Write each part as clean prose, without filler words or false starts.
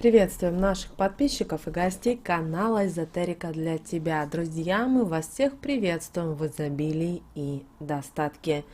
Приветствуем наших подписчиков и гостей канала Эзотерика для тебя. Друзья, мы вас всех приветствуем в изобилии и достатке.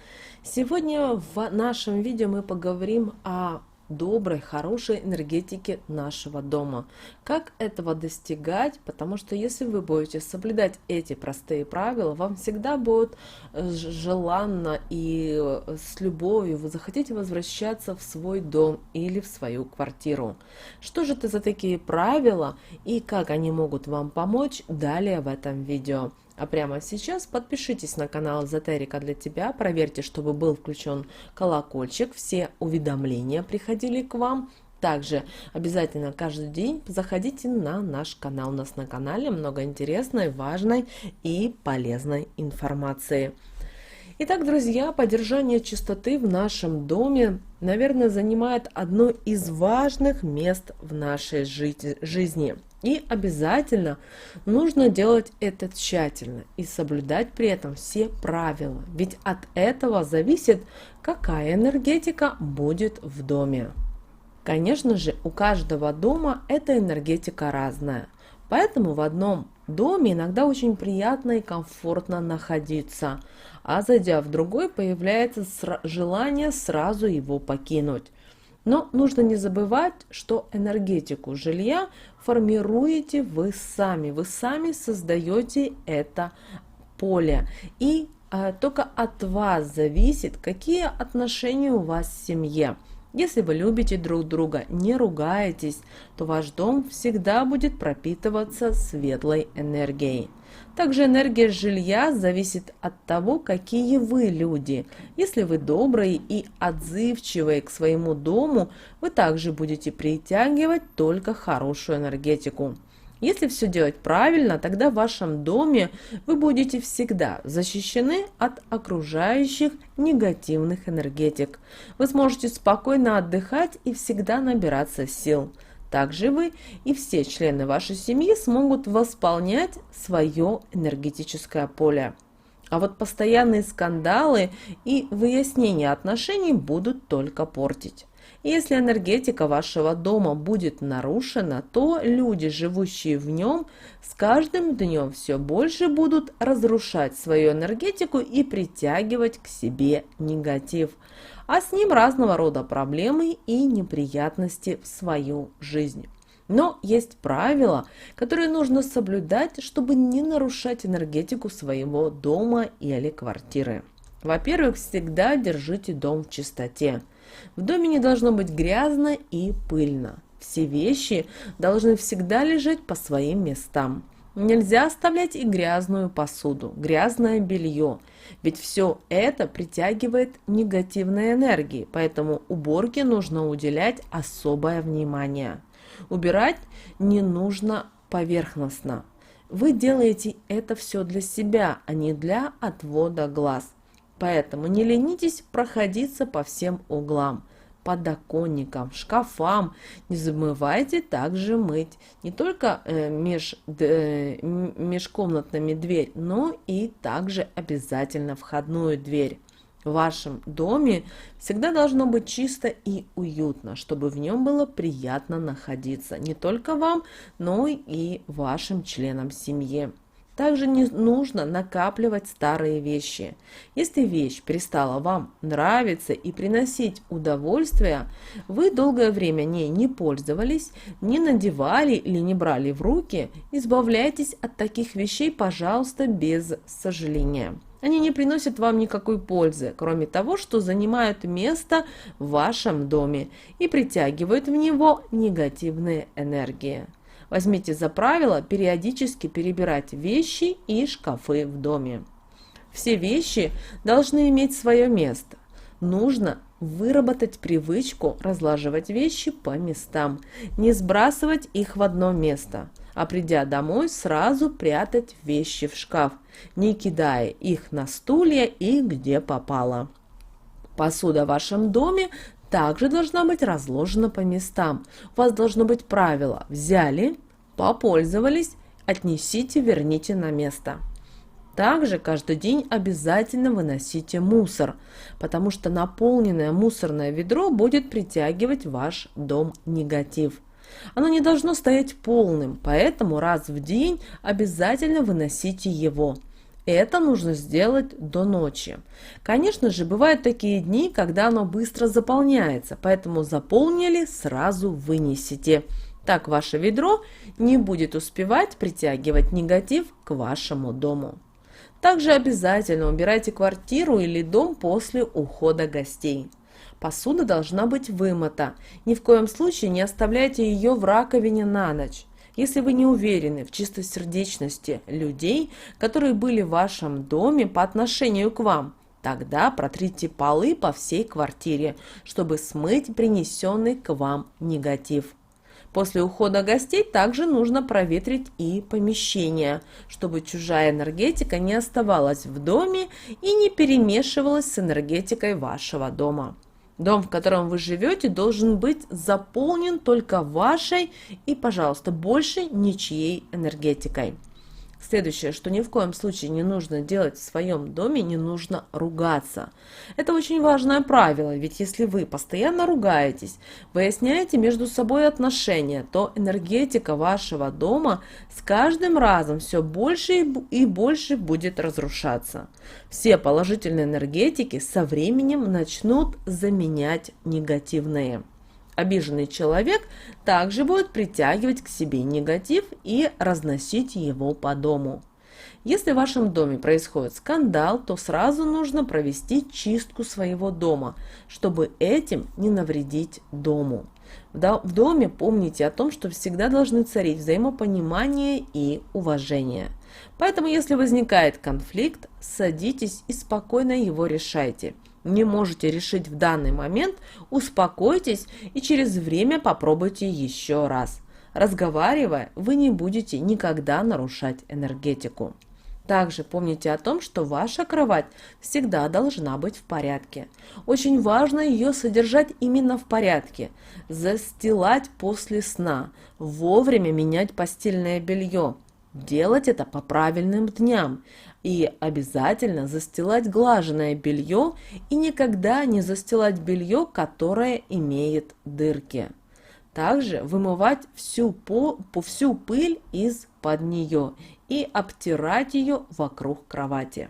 Сегодня в нашем видео мы поговорим о доброй, хорошей энергетике нашего дома. Как этого достигать? Потому что если вы будете соблюдать эти простые правила, вам всегда будет желанно и с любовью вы захотите возвращаться в свой дом или в свою квартиру. Что же это за такие правила и как они могут вам помочь, далее в этом видео. А прямо сейчас подпишитесь на канал Эзотерика для тебя, проверьте, чтобы был включен колокольчик, все уведомления приходили к вам. Также обязательно каждый день заходите на наш канал. У нас на канале много интересной, важной и полезной информации. Итак, друзья, поддержание чистоты в нашем доме, наверное, занимает одно из важных мест в нашей жизни. И обязательно нужно делать это тщательно и соблюдать при этом все правила. Ведь от этого зависит, какая энергетика будет в доме. Конечно же, у каждого дома эта энергетика разная. Поэтому в одном доме иногда очень приятно и комфортно находиться, а зайдя в другой, появляется желание сразу его покинуть. Но нужно не забывать, что энергетику жилья формируете вы сами создаете это поле. И только от вас зависит, какие отношения у вас в семье. Если вы любите друг друга, не ругаетесь, то ваш дом всегда будет пропитываться светлой энергией. Также энергия жилья зависит от того, какие вы люди. Если вы добрые и отзывчивые к своему дому, вы также будете притягивать только хорошую энергетику. Если все делать правильно, тогда в вашем доме вы будете всегда защищены от окружающих негативных энергетик. Вы сможете спокойно отдыхать и всегда набираться сил. Также вы и все члены вашей семьи смогут восполнять свое энергетическое поле. А вот постоянные скандалы и выяснения отношений будут только портить. Если энергетика вашего дома будет нарушена, то люди, живущие в нем, с каждым днем все больше будут разрушать свою энергетику и притягивать к себе негатив, а с ним разного рода проблемы и неприятности в свою жизнь. Но есть правила, которые нужно соблюдать, чтобы не нарушать энергетику своего дома или квартиры. Во-первых, всегда держите дом в чистоте. В доме не должно быть грязно и пыльно. Все вещи должны всегда лежать по своим местам. Нельзя оставлять и грязную посуду, грязное белье, ведь все это притягивает негативные энергии, поэтому уборке нужно уделять особое внимание. Убирать не нужно поверхностно. Вы делаете это все для себя, а не для отвода глаз. Поэтому не ленитесь проходиться по всем углам, подоконникам, шкафам. Не забывайте также мыть не только межкомнатными дверь, но и также обязательно входную дверь. В вашем доме всегда должно быть чисто и уютно, чтобы в нем было приятно находиться не только вам, но и вашим членам семьи. Также не нужно накапливать старые вещи. Если вещь перестала вам нравиться и приносить удовольствие, вы долгое время ней не пользовались, не надевали или не брали в руки, избавляйтесь от таких вещей, пожалуйста, без сожаления. Они не приносят вам никакой пользы, кроме того, что занимают место в вашем доме и притягивают в него негативные энергии. Возьмите за правило периодически перебирать вещи и шкафы в доме. Все вещи должны иметь свое место. Нужно выработать привычку разлаживать вещи по местам, не сбрасывать их в одно место, а придя домой сразу прятать вещи в шкаф, не кидая их на стулья и где попало. Посуда в вашем доме также должна быть разложена по местам. У вас должно быть правило: взяли, попользовались, отнесите, верните на место. Также каждый день обязательно выносите мусор, потому что наполненное мусорное ведро будет притягивать в ваш дом негатив. Оно не должно стоять полным, поэтому раз в день обязательно выносите его. Это нужно сделать до ночи. Конечно же, бывают такие дни, когда оно быстро заполняется, поэтому заполнили, сразу вынесите. Так ваше ведро не будет успевать притягивать негатив к вашему дому. Также обязательно убирайте квартиру или дом после ухода гостей. Посуда должна быть вымыта. Ни в коем случае не оставляйте ее в раковине на ночь. Если вы не уверены в чистосердечности людей, которые были в вашем доме по отношению к вам, тогда протрите полы по всей квартире, чтобы смыть принесенный к вам негатив. После ухода гостей также нужно проветрить и помещение, чтобы чужая энергетика не оставалась в доме и не перемешивалась с энергетикой вашего дома. Дом, в котором вы живете, должен быть заполнен только вашей и, пожалуйста, больше ничьей энергетикой. Следующее, что ни в коем случае не нужно делать в своем доме, не нужно ругаться. Это очень важное правило, ведь если вы постоянно ругаетесь, выясняете между собой отношения, то энергетика вашего дома с каждым разом все больше и больше будет разрушаться. Все положительные энергетики со временем начнут заменять негативные. Обиженный человек также будет притягивать к себе негатив и разносить его по дому. Если в вашем доме происходит скандал, то сразу нужно провести чистку своего дома, чтобы этим не навредить дому. В доме помните о том, что всегда должны царить взаимопонимание и уважение. Поэтому, если возникает конфликт, садитесь и спокойно его решайте. Не можете решить в данный момент, успокойтесь и через время попробуйте еще раз. Разговаривая, вы не будете никогда нарушать энергетику. Также помните о том, что ваша кровать всегда должна быть в порядке. Очень важно ее содержать именно в порядке. Застилать после сна, вовремя менять постельное белье. Делать это по правильным дням. И обязательно застилать глаженное белье и никогда не застилать белье, которое имеет дырки. Также вымывать всю пыль из-под нее и обтирать ее вокруг кровати.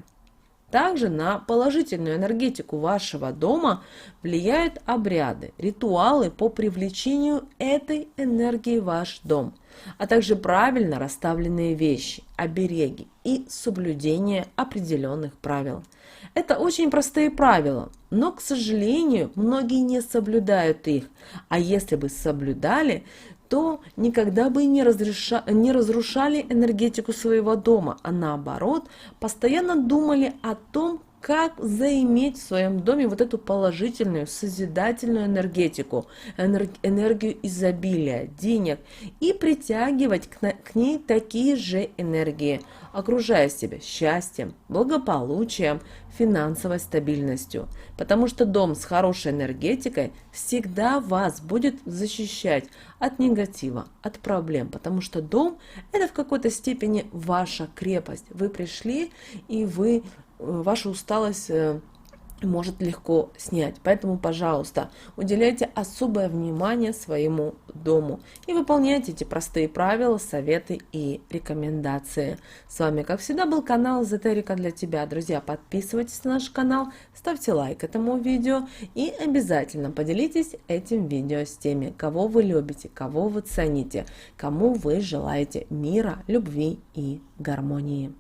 Также на положительную энергетику вашего дома влияют обряды, ритуалы по привлечению этой энергии в ваш дом, а также правильно расставленные вещи, обереги и соблюдение определенных правил. Это очень простые правила, но, к сожалению, многие не соблюдают их, а если бы соблюдали, то никогда бы не разрушали энергетику своего дома, а наоборот, постоянно думали о том, как заиметь в своем доме вот эту положительную, созидательную энергетику, энергию изобилия, денег и притягивать к ней такие же энергии, окружая себя счастьем, благополучием, финансовой стабильностью. Потому что дом с хорошей энергетикой всегда вас будет защищать от негатива, от проблем, потому что дом – это в какой-то степени ваша крепость. Вы пришли, и ваша усталость может легко снять. Поэтому, пожалуйста, уделяйте особое внимание своему дому и выполняйте эти простые правила, советы и рекомендации. С вами, как всегда, был канал Эзотерика для тебя. Друзья, подписывайтесь на наш канал, ставьте лайк этому видео и обязательно поделитесь этим видео с теми, кого вы любите, кого вы цените, кому вы желаете мира, любви и гармонии.